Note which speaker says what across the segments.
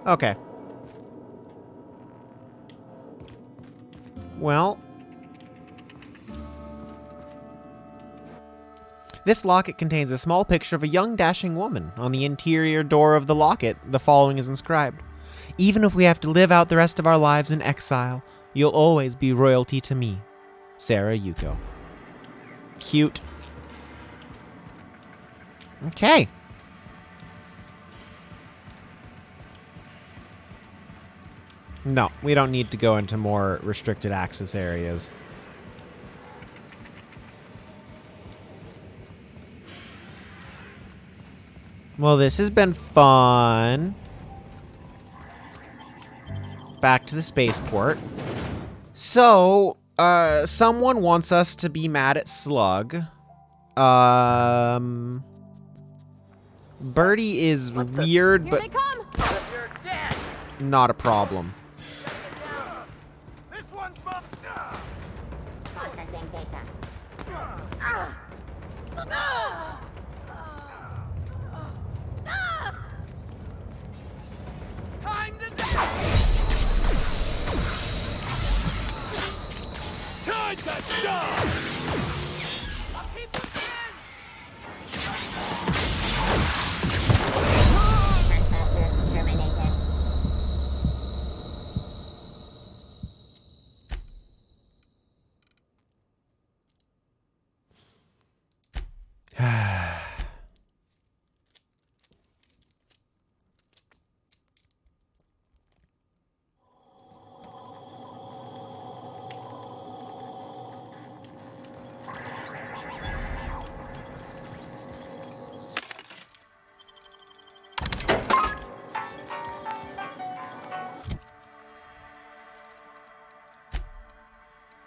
Speaker 1: Okay. Well. This locket contains a small picture of a young dashing woman. On the interior door of the locket, the following is inscribed. Even if we have to live out the rest of our lives in exile, you'll always be royalty to me. Sarah Yuko. Cute. Okay. No, we don't need to go into more restricted access areas. Well, this has been fun. Back to the spaceport. So, someone wants us to be mad at Slug. Birdie is weird, but not a problem.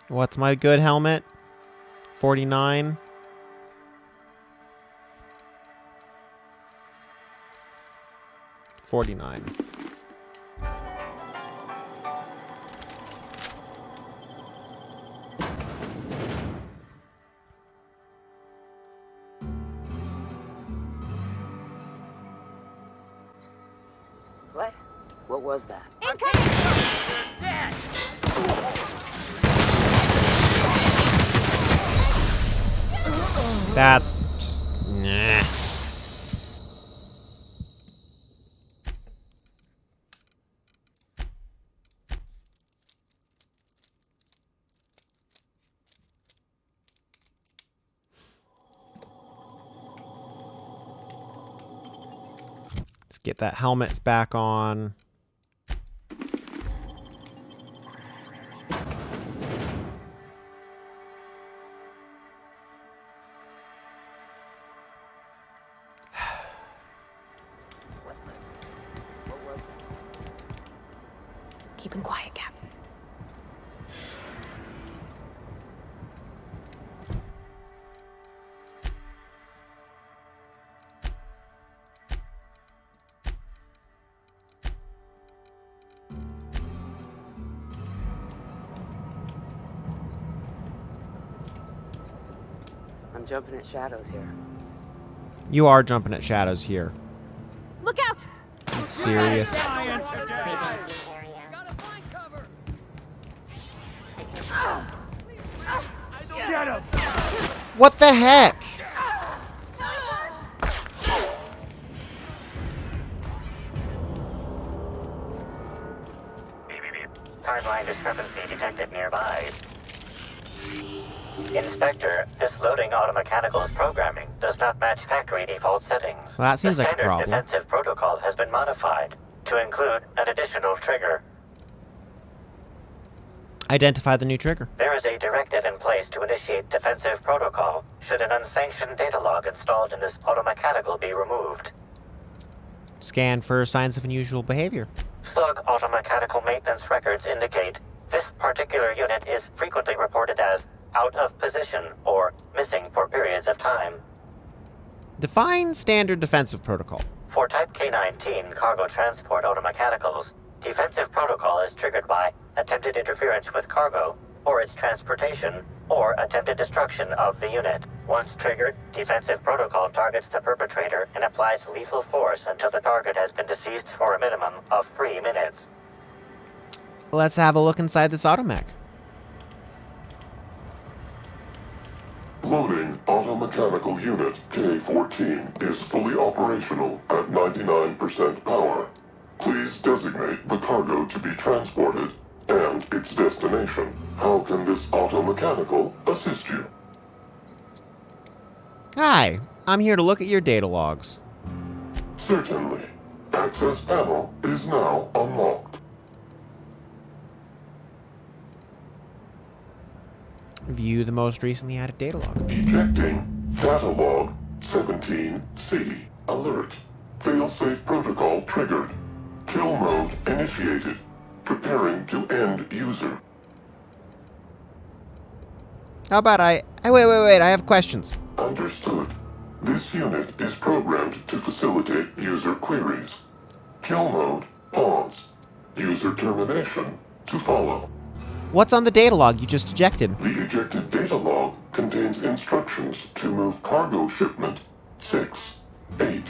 Speaker 1: What's my good helmet? 49. $49.
Speaker 2: What? What was that?
Speaker 1: That's just... nah. Let's get that helmet back on.
Speaker 3: Keeping quiet, Cap.
Speaker 2: I'm jumping at shadows here.
Speaker 1: You are jumping at shadows here.
Speaker 3: Look out!
Speaker 1: Serious?
Speaker 4: Get him!
Speaker 1: What the heck?
Speaker 5: Timeline discrepancy detected nearby. Inspector, this loading automechanical's programming does not match factory default settings.
Speaker 1: So that seems like a
Speaker 5: standard
Speaker 1: problem.
Speaker 5: defensive protocol has been modified to include an additional trigger.
Speaker 1: Identify the new trigger.
Speaker 5: There is a directive in place to initiate defensive protocol should an unsanctioned data log installed in this automechanical be removed.
Speaker 1: Scan for signs of unusual behavior.
Speaker 5: Slug automechanical maintenance records indicate this particular unit is frequently reported as out of position or missing for periods of time.
Speaker 1: Define standard defensive protocol.
Speaker 5: For Type K-19 cargo transport automechanicals, defensive protocol is triggered by attempted interference with cargo or its transportation or attempted destruction of the unit. Once triggered, defensive protocol targets the perpetrator and applies lethal force until the target has been deceased for a minimum of 3 minutes.
Speaker 1: Let's have a look inside this automech.
Speaker 4: Loading automechanical unit K-14 is fully operational at 99% power. Please designate the cargo to be transported and its destination. How can this automechanical assist you?
Speaker 1: Hi, I'm here to look at your data logs.
Speaker 4: Certainly. Access panel is now unlocked.
Speaker 1: View the most recently added data log.
Speaker 4: Ejecting data log 17C. Alert. Failsafe protocol triggered. Kill mode initiated. Preparing to end user.
Speaker 1: How about wait, I have questions.
Speaker 4: Understood. This unit is programmed to facilitate user queries. Kill mode pause. User termination to follow.
Speaker 1: What's on the data log you just ejected?
Speaker 4: The ejected data log contains instructions to move cargo shipment 6, 8,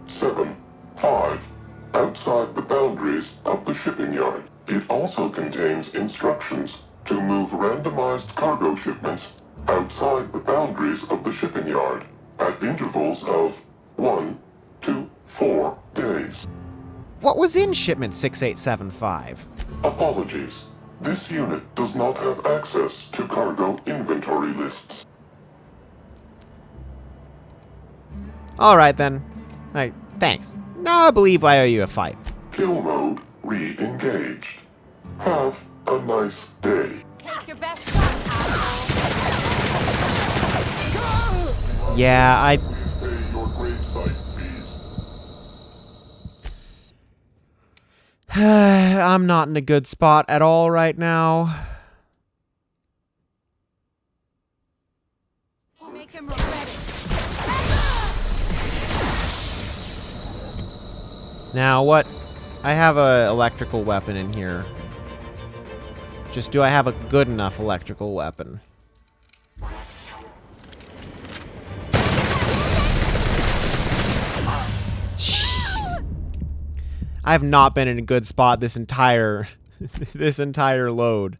Speaker 4: 7, 5 outside the boundaries of the shipping yard. It also contains instructions to move randomized cargo shipments outside the boundaries of the shipping yard at intervals of 1 to 4 days.
Speaker 1: What was in shipment 6875?
Speaker 4: Apologies. This unit does not have access to cargo inventory lists.
Speaker 1: Alright then. Thanks. Now I believe I owe you a fight.
Speaker 4: Kill mode re-engaged. Have a nice day.
Speaker 3: Take your best shot, asshole.
Speaker 1: Yeah,
Speaker 4: Please pay your gravesite fees.
Speaker 1: I'm not in a good spot at all right now.
Speaker 3: Make him regret it.
Speaker 1: Now what? I have a electrical weapon in here. Just do I have a good enough electrical weapon? Jeez. I have not been in a good spot this entire this entire load.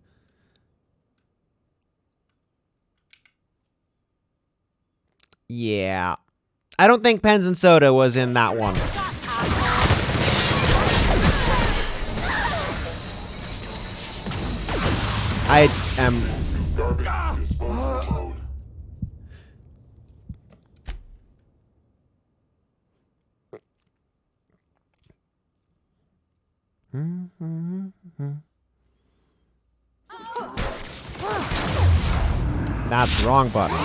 Speaker 1: Yeah. I don't think Pens and Soda was in that one. I am...
Speaker 4: Garbage disposal mode.
Speaker 1: That's the wrong button.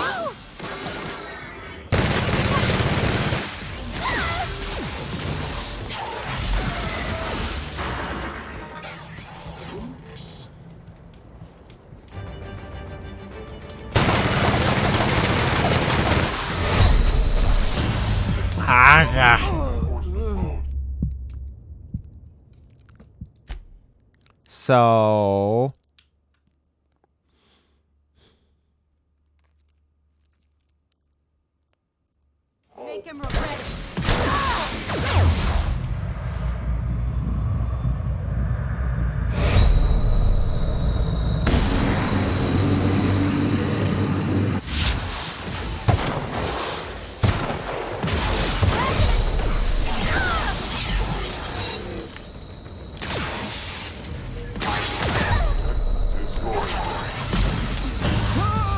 Speaker 1: So...
Speaker 3: Make him regret it.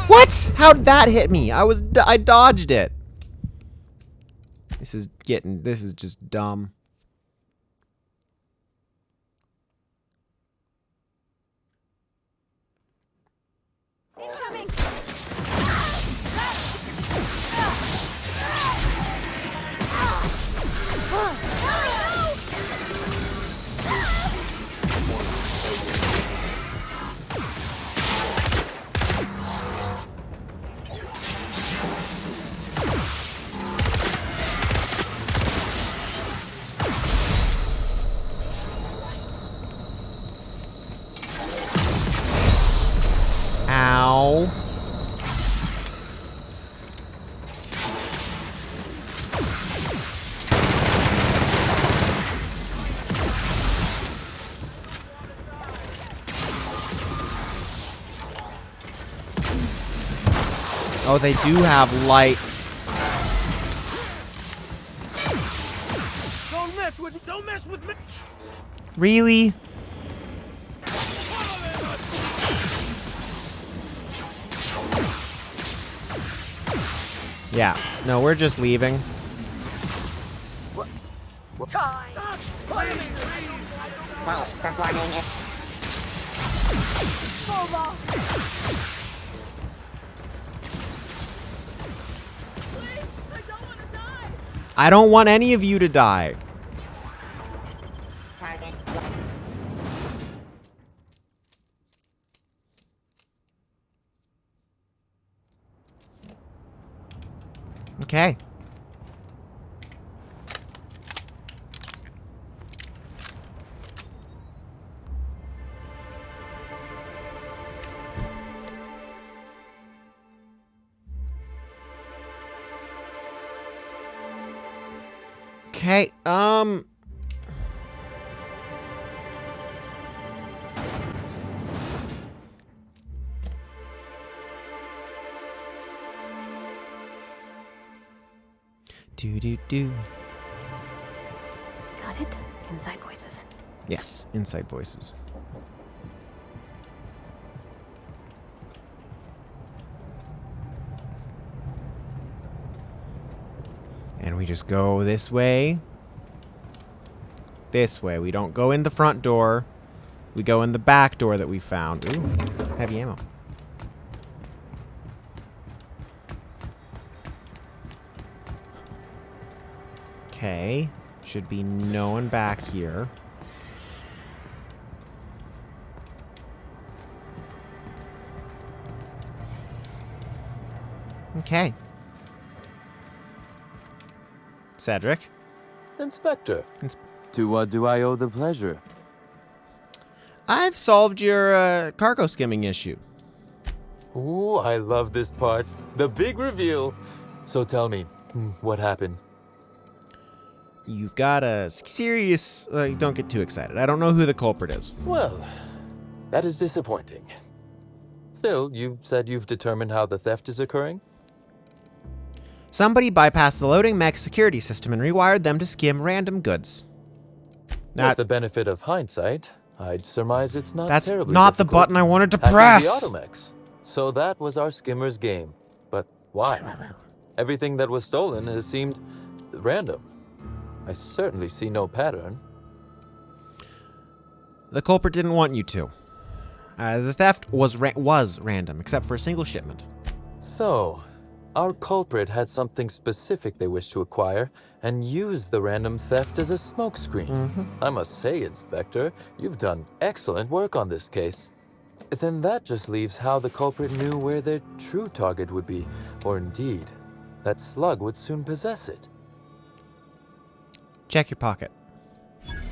Speaker 1: What? How did that hit me? I dodged it. This is just dumb.
Speaker 3: Incoming.
Speaker 1: Oh, they do have light.
Speaker 6: Don't mess with me.
Speaker 1: Really? Yeah. No, we're just leaving. I don't want any of you to die. Okay. Okay, do.
Speaker 3: Got it? Inside voices.
Speaker 1: Yes, inside voices. And we just go this way. This way. We don't go in the front door. We go in the back door that we found. Ooh, heavy ammo. Okay. Should be no one back here. Okay. Cedric.
Speaker 6: Inspector. To what do I owe the pleasure?
Speaker 1: I've solved your cargo skimming issue.
Speaker 6: Ooh, I love this part. The big reveal. So tell me, what happened?
Speaker 1: You've got a serious... don't get too excited. I don't know who the culprit is.
Speaker 6: Well, that is disappointing. Still, you said you've determined how the theft is occurring?
Speaker 1: Somebody bypassed the loading mech security system and rewired them to skim random goods.
Speaker 6: With the benefit of hindsight, I'd surmise it's not
Speaker 1: That's
Speaker 6: terribly
Speaker 1: not the
Speaker 6: difficult
Speaker 1: button I wanted to
Speaker 6: hacking
Speaker 1: press.
Speaker 6: the automechs. So that was our skimmer's game. But why? Everything that was stolen has seemed random. I certainly see no pattern.
Speaker 1: The culprit didn't want you to. The theft was random, except for a single shipment.
Speaker 6: So, our culprit had something specific they wished to acquire and used the random theft as a smokescreen. I must say, Inspector, you've done excellent work on this case. Then that just leaves how the culprit knew where their true target would be, or indeed, that Slug would soon possess it.
Speaker 1: Check your pocket.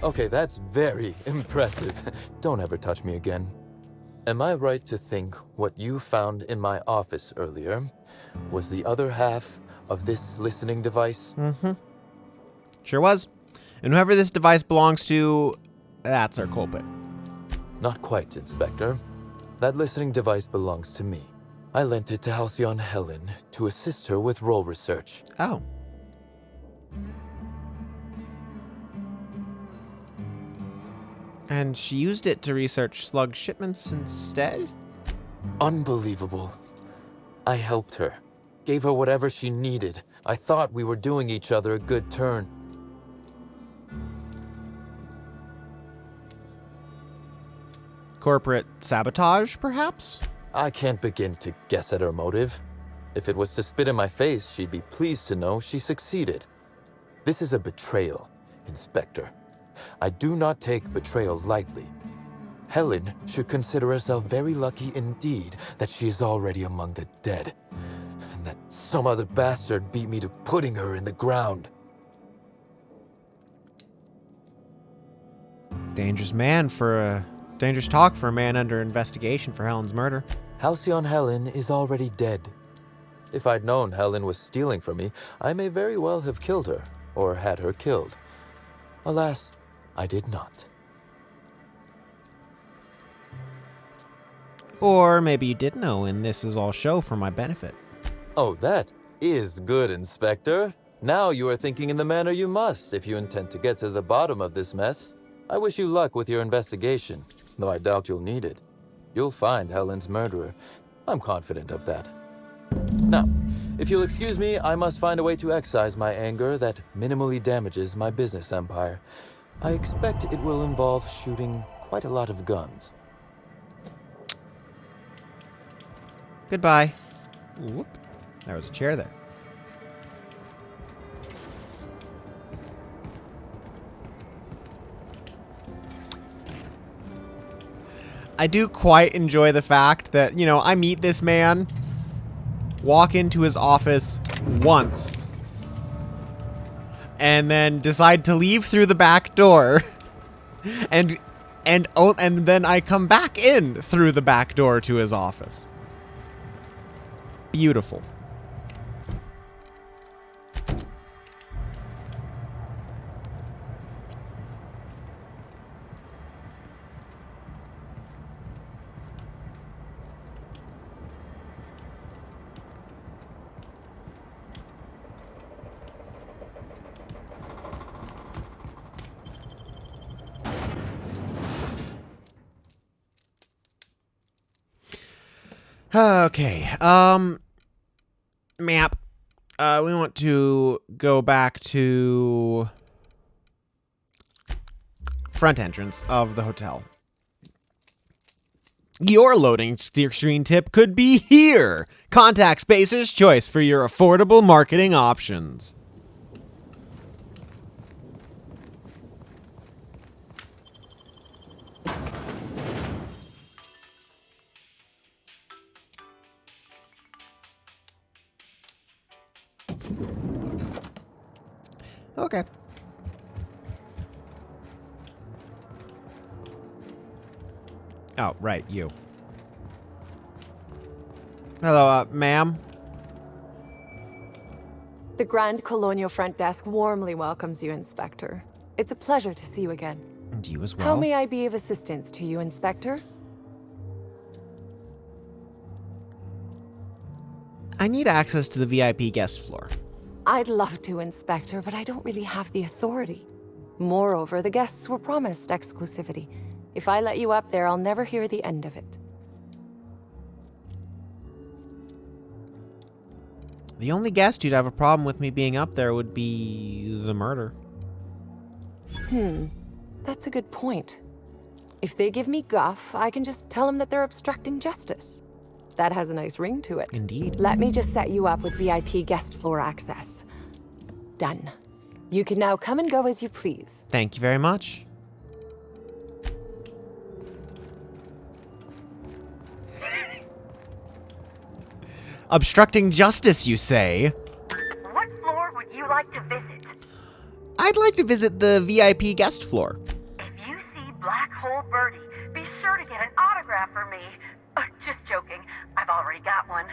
Speaker 6: Okay, that's very impressive. Don't ever touch me again. Am I right to think what you found in my office earlier was the other half of this listening device?
Speaker 1: Sure was. And whoever this device belongs to, that's our culprit.
Speaker 6: Not quite, Inspector. That listening device belongs to me. I lent it to Halcyon Helen to assist her with role research.
Speaker 1: Oh. And she used it to research Slug shipments instead?
Speaker 6: Unbelievable. I helped her. Gave her whatever she needed. I thought we were doing each other a good turn.
Speaker 1: Corporate sabotage, perhaps?
Speaker 6: I can't begin to guess at her motive. If it was to spit in my face, she'd be pleased to know she succeeded. This is a betrayal, Inspector. I do not take betrayal lightly. Helen should consider herself very lucky indeed that she is already among the dead, and that some other bastard beat me to putting her in the ground.
Speaker 1: Dangerous talk for a man under investigation for Helen's murder.
Speaker 6: Halcyon Helen is already dead. If I'd known Helen was stealing from me, I may very well have killed her, or had her killed. Alas, I did not.
Speaker 1: Or maybe you did know, and this is all show for my benefit.
Speaker 6: Oh, that is good, Inspector. Now you are thinking in the manner you must if you intend to get to the bottom of this mess. I wish you luck with your investigation, though I doubt you'll need it. You'll find Helen's murderer. I'm confident of that. Now, if you'll excuse me, I must find a way to excise my anger that minimally damages my business empire. I expect it will involve shooting quite a lot of guns.
Speaker 1: Goodbye. Whoop. There was a chair there. I do quite enjoy the fact that, I meet this man, walk into his office once, and then decide to leave through the back door, and then I come back in through the back door to his office. Beautiful. Okay, map. We want to go back to front entrance of the hotel. Your loading screen tip could be here. Contact Spacer's choice for your affordable marketing options. Okay. Oh, right, you. Hello, ma'am.
Speaker 3: The Grand Colonial Front Desk warmly welcomes you, Inspector. It's a pleasure to see you again.
Speaker 1: And you as well.
Speaker 3: How may I be of assistance to you, Inspector?
Speaker 1: I need access to the VIP guest floor.
Speaker 3: I'd love to, Inspector, but I don't really have the authority. Moreover, the guests were promised exclusivity. If I let you up there, I'll never hear the end of it.
Speaker 1: The only guest who'd have a problem with me being up there would be the murder.
Speaker 3: That's a good point. If they give me guff, I can just tell them that they're obstructing justice. That has a nice ring to it.
Speaker 1: Indeed.
Speaker 3: Let me just set you up with VIP guest floor access. Done. You can now come and go as you please.
Speaker 1: Thank you very much. Obstructing justice, you say?
Speaker 7: What floor would you like to visit?
Speaker 1: I'd like to visit the VIP guest floor.
Speaker 7: If you see Black Hole Birdie, be sure to get an autograph for me. Just joking. I've already got one.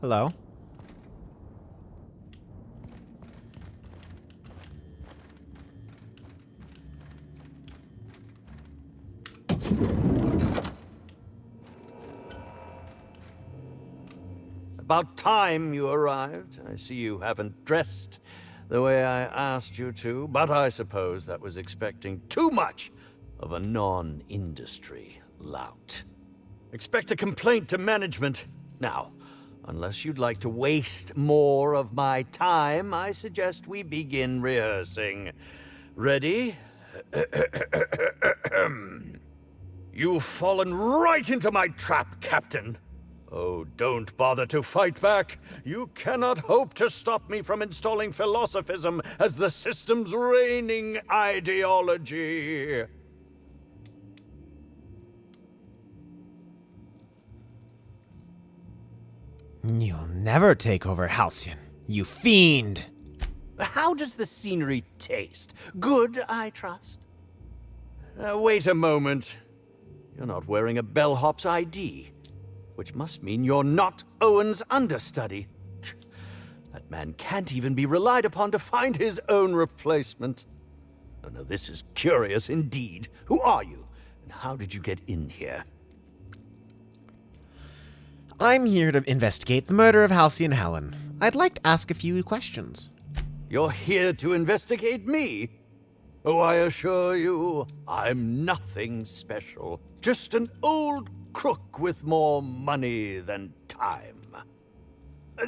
Speaker 1: Hello?
Speaker 8: About time you arrived. I see you haven't dressed the way I asked you to, but I suppose that was expecting too much of a non-industry lout. Expect a complaint to management. Now, unless you'd like to waste more of my time, I suggest we begin rehearsing. Ready? You've fallen right into my trap, Captain. Oh, don't bother to fight back. You cannot hope to stop me from installing philosophism as the system's reigning ideology.
Speaker 1: You'll never take over Halcyon, you fiend!
Speaker 8: How does the scenery taste? Good, I trust. Wait a moment. You're not wearing a bellhop's ID, which must mean you're not Owen's understudy. That man can't even be relied upon to find his own replacement. Oh, no, this is curious indeed. Who are you? And how did you get in here?
Speaker 1: I'm here to investigate the murder of Halcyon Helen. I'd like to ask a few questions.
Speaker 8: You're here to investigate me? Oh, I assure you, I'm nothing special. Just an old crook with more money than time.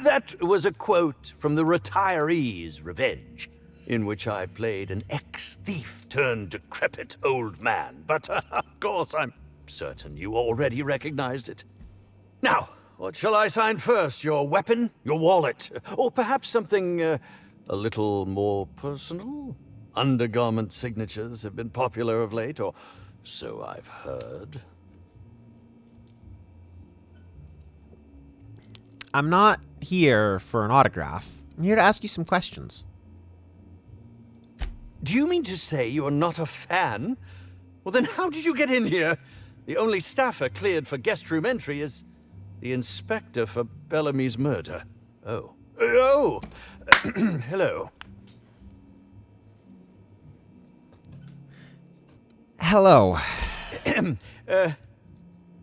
Speaker 8: That was a quote from The Retiree's Revenge, in which I played an ex-thief turned decrepit old man. But, of course, I'm certain you already recognized it. Now, what shall I sign first? Your weapon? Your wallet? Or perhaps something a little more personal? Undergarment signatures have been popular of late, or so I've heard.
Speaker 1: I'm not here for an autograph. I'm here to ask you some questions.
Speaker 8: Do you mean to say you're not a fan? Well, then how did you get in here? The only staffer cleared for guest room entry is the inspector for Bellamy's murder. Oh. Oh! Hello.
Speaker 1: Hello.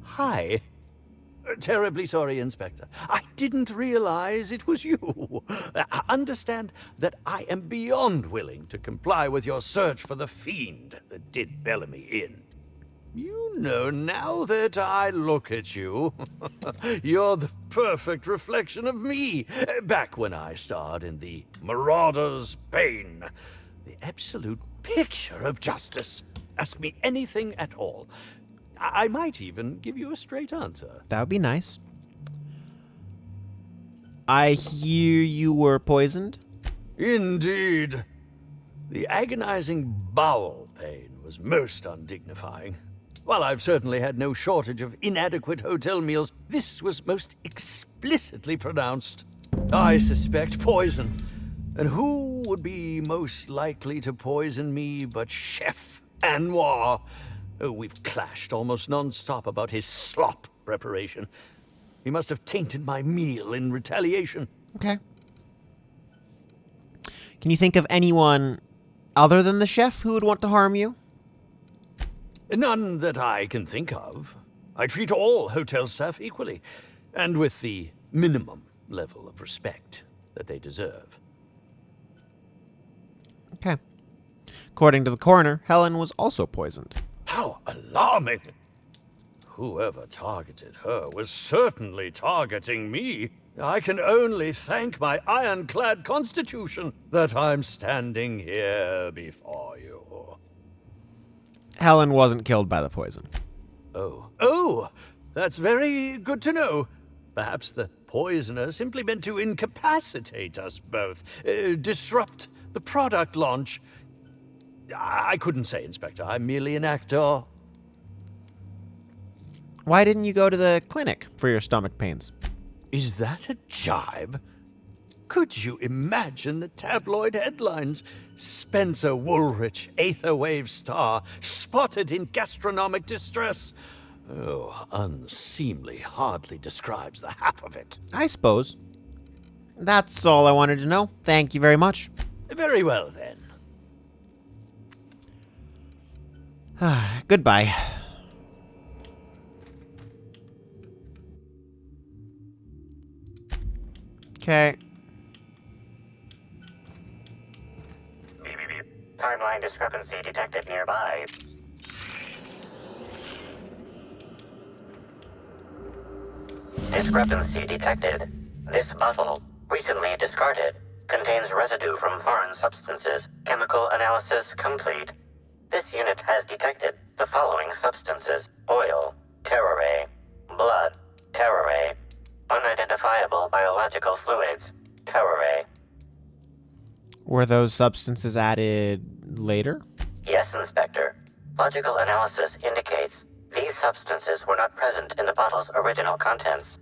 Speaker 8: Hi. Terribly sorry, Inspector. I didn't realize it was you. Understand that I am beyond willing to comply with your search for the fiend that did Bellamy in. You know, now that I look at you, you're the perfect reflection of me, back when I starred in the Marauder's Bane. The absolute picture of justice. Ask me anything at all. I might even give you a straight answer.
Speaker 1: That would be nice. I hear you were poisoned?
Speaker 8: Indeed. The agonizing bowel pain was most undignifying. While I've certainly had no shortage of inadequate hotel meals, this was most explicitly pronounced. I suspect poison. And who would be most likely to poison me but Chef Anwar? Oh, we've clashed almost non-stop about his slop preparation. He must have tainted my meal in retaliation.
Speaker 1: Okay. Can you think of anyone other than the chef who would want to harm you?
Speaker 8: None that I can think of. I treat all hotel staff equally, and with the minimum level of respect that they deserve.
Speaker 1: Okay. According to the coroner, Helen was also poisoned.
Speaker 8: How alarming! Whoever targeted her was certainly targeting me. I can only thank my ironclad constitution that I'm standing here before you.
Speaker 1: Helen wasn't killed by the poison.
Speaker 8: Oh, that's very good to know. Perhaps the poisoner simply meant to incapacitate us both, disrupt the product launch. I couldn't say, Inspector. I'm merely an actor.
Speaker 1: Why didn't you go to the clinic for your stomach pains?
Speaker 8: Is that a jibe? Could you imagine the tabloid headlines? Spencer Woolrich, Aetherwave star, spotted in gastronomic distress. Oh, unseemly hardly describes the half of it.
Speaker 1: I suppose. That's all I wanted to know. Thank you very much.
Speaker 8: Very well, then.
Speaker 1: Goodbye. Okay.
Speaker 5: Timeline discrepancy detected nearby. Discrepancy detected. This bottle, recently discarded, contains residue from foreign substances. Chemical analysis complete. This unit has detected the following substances: oil, terrorray, blood, terrorray, unidentifiable biological fluids, terrorray.
Speaker 1: Were those substances added later?
Speaker 5: Yes, Inspector. Logical analysis indicates these substances were not present in the bottle's original contents.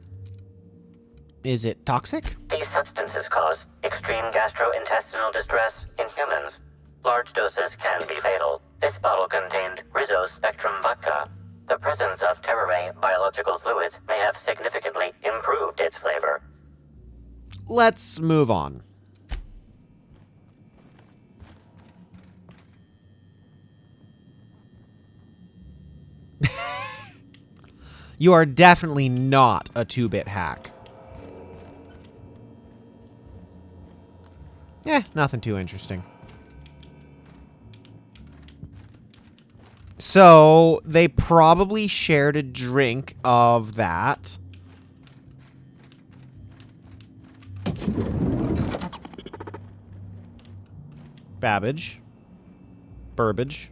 Speaker 1: Is it toxic?
Speaker 5: These substances cause extreme gastrointestinal distress in humans. Large doses can be fatal. This bottle contained Rizzo's Spectrum vodka. The presence of terrorray biological fluids may have significantly improved its flavor.
Speaker 1: Let's move on. You are definitely not a 2-bit hack. Nothing too interesting. So, they probably shared a drink of that. Babbage. Burbage.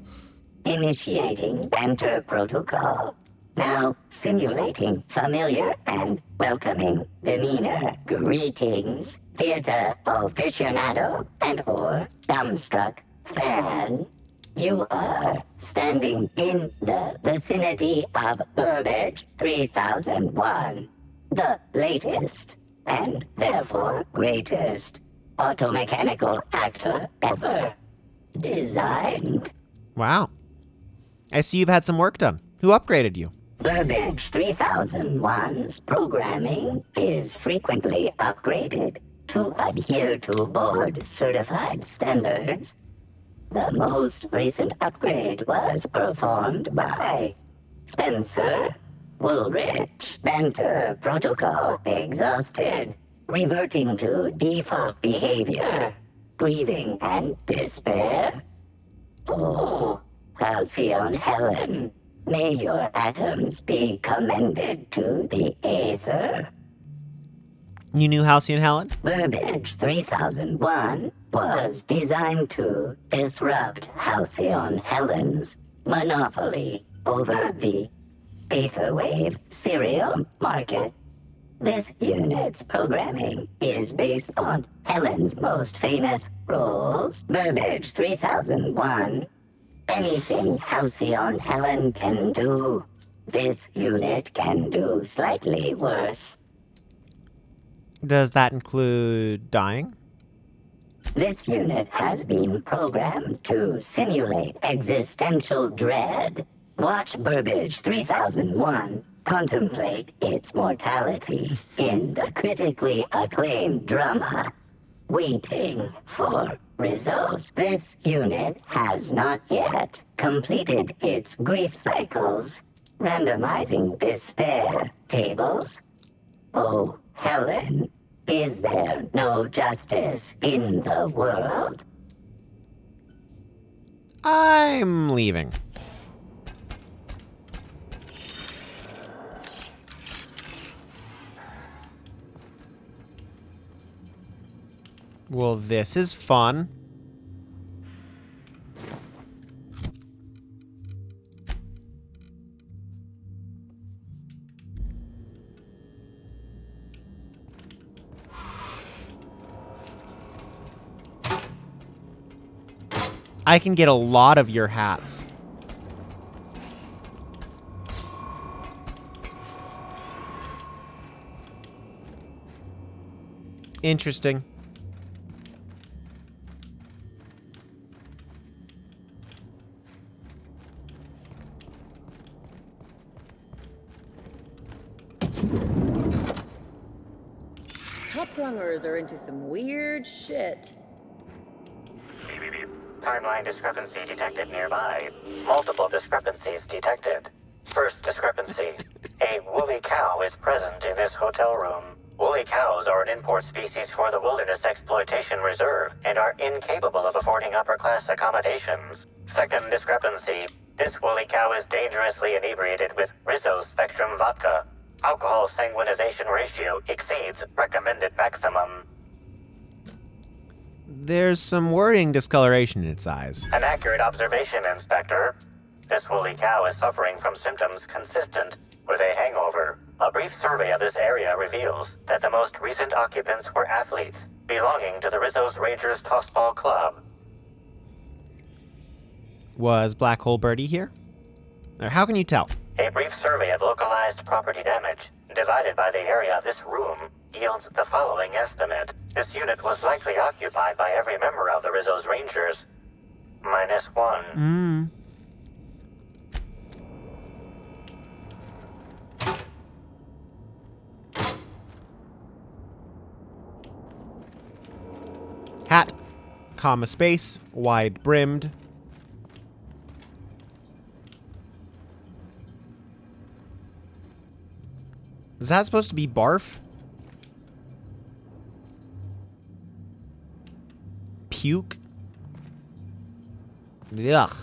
Speaker 9: Initiating banter protocol. Now simulating familiar and welcoming demeanor. Greetings, theater aficionado and or dumbstruck fan. You are standing in the vicinity of Burbage 3001, the latest and therefore greatest automechanical actor ever designed.
Speaker 1: Wow. I see you've had some work done. Who upgraded you?
Speaker 9: Burbage 3001's programming is frequently upgraded to adhere to board-certified standards. The most recent upgrade was performed by Spencer Woolrich. Banter protocol exhausted, reverting to default behavior, grieving and despair. Oh, Halcyon Helen, may your atoms be commended to the Aether.
Speaker 1: You knew Halcyon Helen?
Speaker 9: Burbage 3001 was designed to disrupt Halcyon Helen's monopoly over the Aetherwave serial market. This unit's programming is based on Helen's most famous roles. Burbage 3001. Anything Halcyon Helen can do, this unit can do slightly worse.
Speaker 1: Does that include dying?
Speaker 9: This unit has been programmed to simulate existential dread. Watch Burbage 3001 contemplate its mortality in the critically acclaimed drama, Waiting for Results. This unit has not yet completed its grief cycles, randomizing despair tables. Oh, Helen, is there no justice in the world?
Speaker 1: I'm leaving. Well, this is fun. I can get a lot of your hats. Interesting.
Speaker 10: Top rungers are into some weird shit.
Speaker 5: Timeline discrepancy detected nearby. Multiple discrepancies detected. First discrepancy. A woolly cow is present in this hotel room. Woolly cows are an import species for the Wilderness Exploitation Reserve and are incapable of affording upper-class accommodations. Second discrepancy. This woolly cow is dangerously inebriated with Rizzo Spectrum vodka. Alcohol sanguinization ratio exceeds recommended maximum.
Speaker 1: There's some worrying discoloration in its eyes.
Speaker 5: An accurate observation, Inspector. This woolly cow is suffering from symptoms consistent with a hangover. A brief survey of this area reveals that the most recent occupants were athletes belonging to the Rizzo's Rangers Tossball Club.
Speaker 1: Was Black Hole Birdie here? Or how can you tell?
Speaker 5: A brief survey of localized property damage, divided by the area of this room, yields the following estimate. This unit was likely occupied by every member of the Rizzo's Rangers. -1.
Speaker 1: Hat, comma space, wide brimmed. Is that supposed to be barf? Puke? Ugh.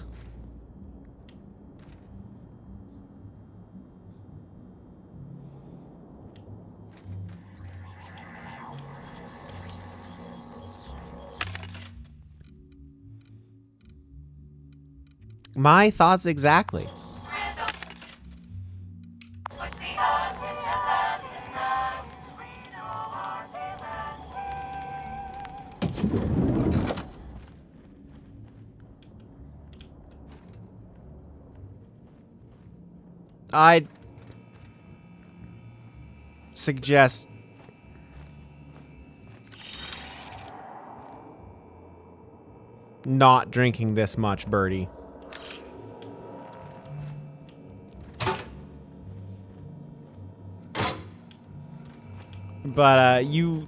Speaker 1: My thoughts exactly. I'd suggest not drinking this much, Birdie. But, you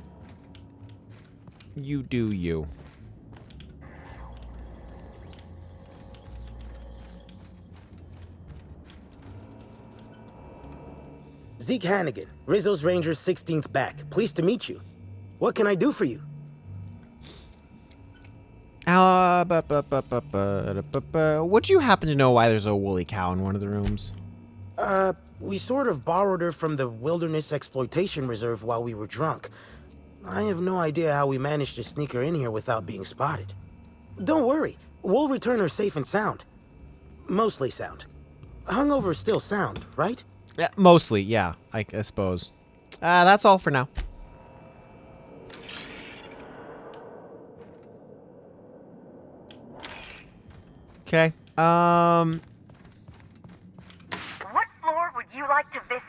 Speaker 1: do you.
Speaker 11: Zeke Hannigan, Rizzo's Rangers 16th back. Pleased to meet you. What can I do for you?
Speaker 1: Would you happen to know why there's a woolly cow in one of the rooms?
Speaker 11: We sort of borrowed her from the Wilderness Exploitation Reserve while we were drunk. I have no idea how we managed to sneak her in here without being spotted. Don't worry, we'll return her safe and sound. Mostly sound. Hungover still sound, right?
Speaker 1: Mostly, yeah, I suppose. That's all for now. Okay,
Speaker 7: What floor would you like to visit?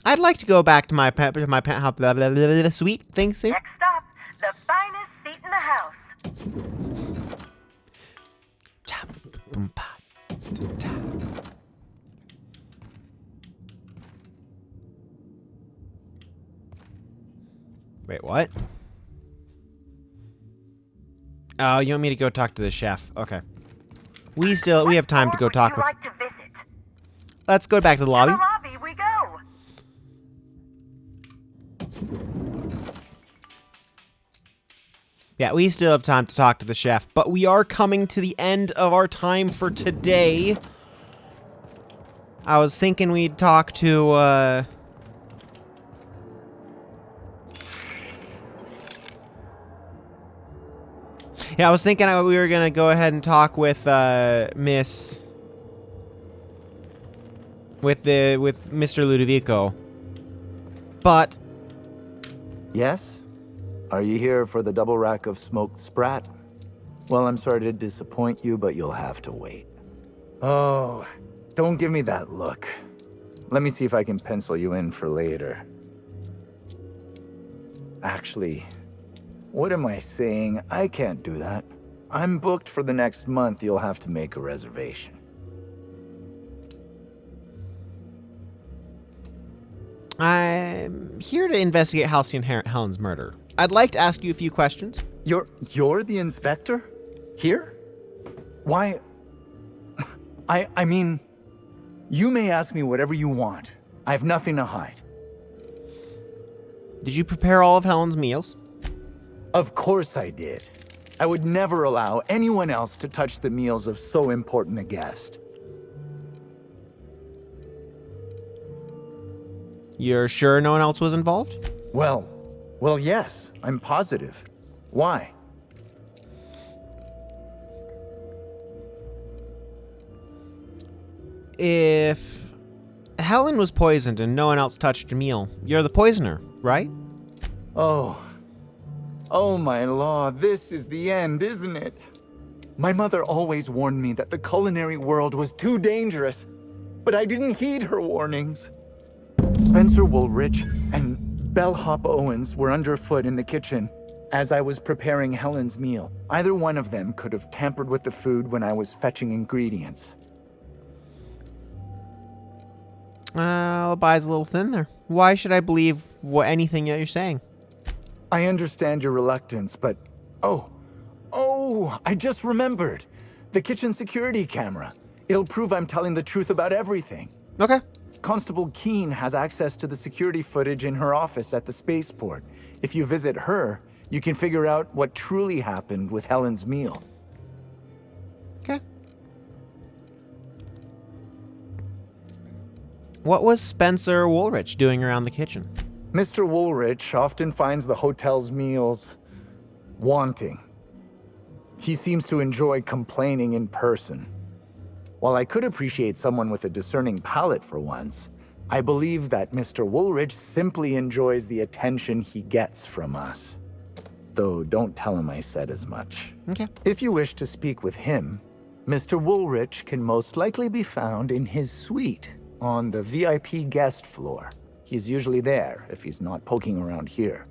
Speaker 1: I'd like to go back to my penthouse suite. Thanks, Sue.
Speaker 7: Next stop, the finest seat in the house.
Speaker 1: Wait, what? Oh, you want me to go talk to the chef? Okay. We have time to go talk with.
Speaker 7: Like to visit?
Speaker 1: Let's go back to the lobby.
Speaker 7: To the lobby we go.
Speaker 1: Yeah, we still have time to talk to the chef, but we are coming to the end of our time for today. I was thinking we'd talk to, Yeah, I was thinking we were gonna go ahead and talk with, Mr. Ludovico. But...
Speaker 12: Yes? Are you here for the double rack of smoked sprat? Well, I'm sorry to disappoint you, but you'll have to wait. Oh, don't give me that look. Let me see if I can pencil you in for later. Actually, what am I saying? I can't do that. I'm booked for the next month. You'll have to make a reservation.
Speaker 1: I'm here to investigate Halcyon Helen's murder. I'd like to ask you a few questions.
Speaker 12: You're the inspector? Here? Why? I mean, you may ask me whatever you want. I have nothing to hide.
Speaker 1: Did you prepare all of Helen's meals?
Speaker 12: Of course I did. I would never allow anyone else to touch the meals of so important a guest.
Speaker 1: You're sure no one else was involved?
Speaker 12: Well, yes, I'm positive. Why?
Speaker 1: If Helen was poisoned and no one else touched your meal, you're the poisoner, right?
Speaker 12: Oh my law, this is the end, isn't it? My mother always warned me that the culinary world was too dangerous, but I didn't heed her warnings. Spencer Woolrich and Bellhop Owens were underfoot in the kitchen as I was preparing Helen's meal. Either one of them could have tampered with the food when I was fetching ingredients.
Speaker 1: Alibi's a little thin there. Why should I believe anything that you're saying?
Speaker 12: I understand your reluctance, but... Oh, I just remembered. The kitchen security camera. It'll prove I'm telling the truth about everything.
Speaker 1: Okay.
Speaker 12: Constable Keene has access to the security footage in her office at the spaceport. If you visit her, you can figure out what truly happened with Helen's meal.
Speaker 1: Okay. What was Spencer Woolrich doing around the kitchen?
Speaker 12: Mr. Woolrich often finds the hotel's meals wanting. He seems to enjoy complaining in person. While I could appreciate someone with a discerning palate for once, I believe that Mr. Woolrich simply enjoys the attention he gets from us. Though don't tell him I said as much.
Speaker 1: Okay.
Speaker 12: If you wish to speak with him, Mr. Woolrich can most likely be found in his suite on the VIP guest floor. He's usually there if he's not poking around here.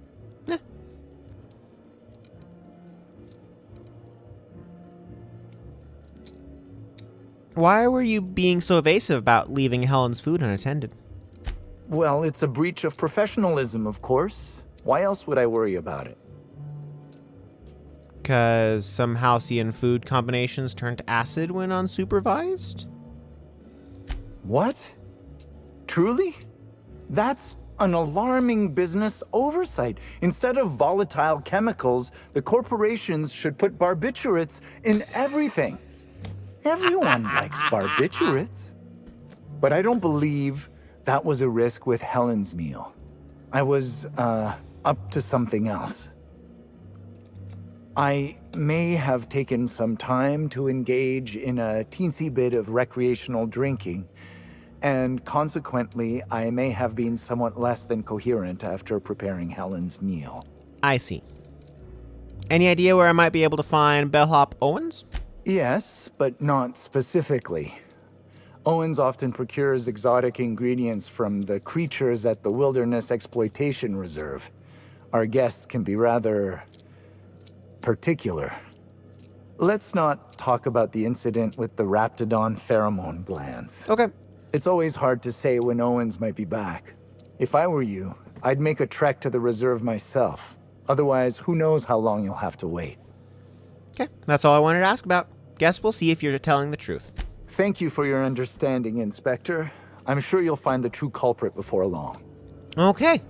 Speaker 1: Why were you being so evasive about leaving Helen's food unattended?
Speaker 12: Well, it's a breach of professionalism, of course. Why else would I worry about it?
Speaker 1: Because some halcyon food combinations turned to acid when unsupervised?
Speaker 12: What? Truly? That's an alarming business oversight. Instead of volatile chemicals, the corporations should put barbiturates in everything. Everyone likes barbiturates. But I don't believe that was a risk with Helen's meal. I was, up to something else. I may have taken some time to engage in a teensy bit of recreational drinking, and consequently, I may have been somewhat less than coherent after preparing Helen's meal.
Speaker 1: I see. Any idea where I might be able to find Bellhop Owens?
Speaker 12: Yes, but not specifically. Owens often procures exotic ingredients from the creatures at the Wilderness Exploitation Reserve. Our guests can be rather particular. Let's not talk about the incident with the Raptidon pheromone glands.
Speaker 1: Okay.
Speaker 12: It's always hard to say when Owens might be back. If I were you, I'd make a trek to the reserve myself. Otherwise, who knows how long you'll have to wait.
Speaker 1: Okay, that's all I wanted to ask about. Guess we'll see if you're telling the truth.
Speaker 12: Thank you for your understanding, Inspector. I'm sure you'll find the true culprit before long.
Speaker 1: Okay.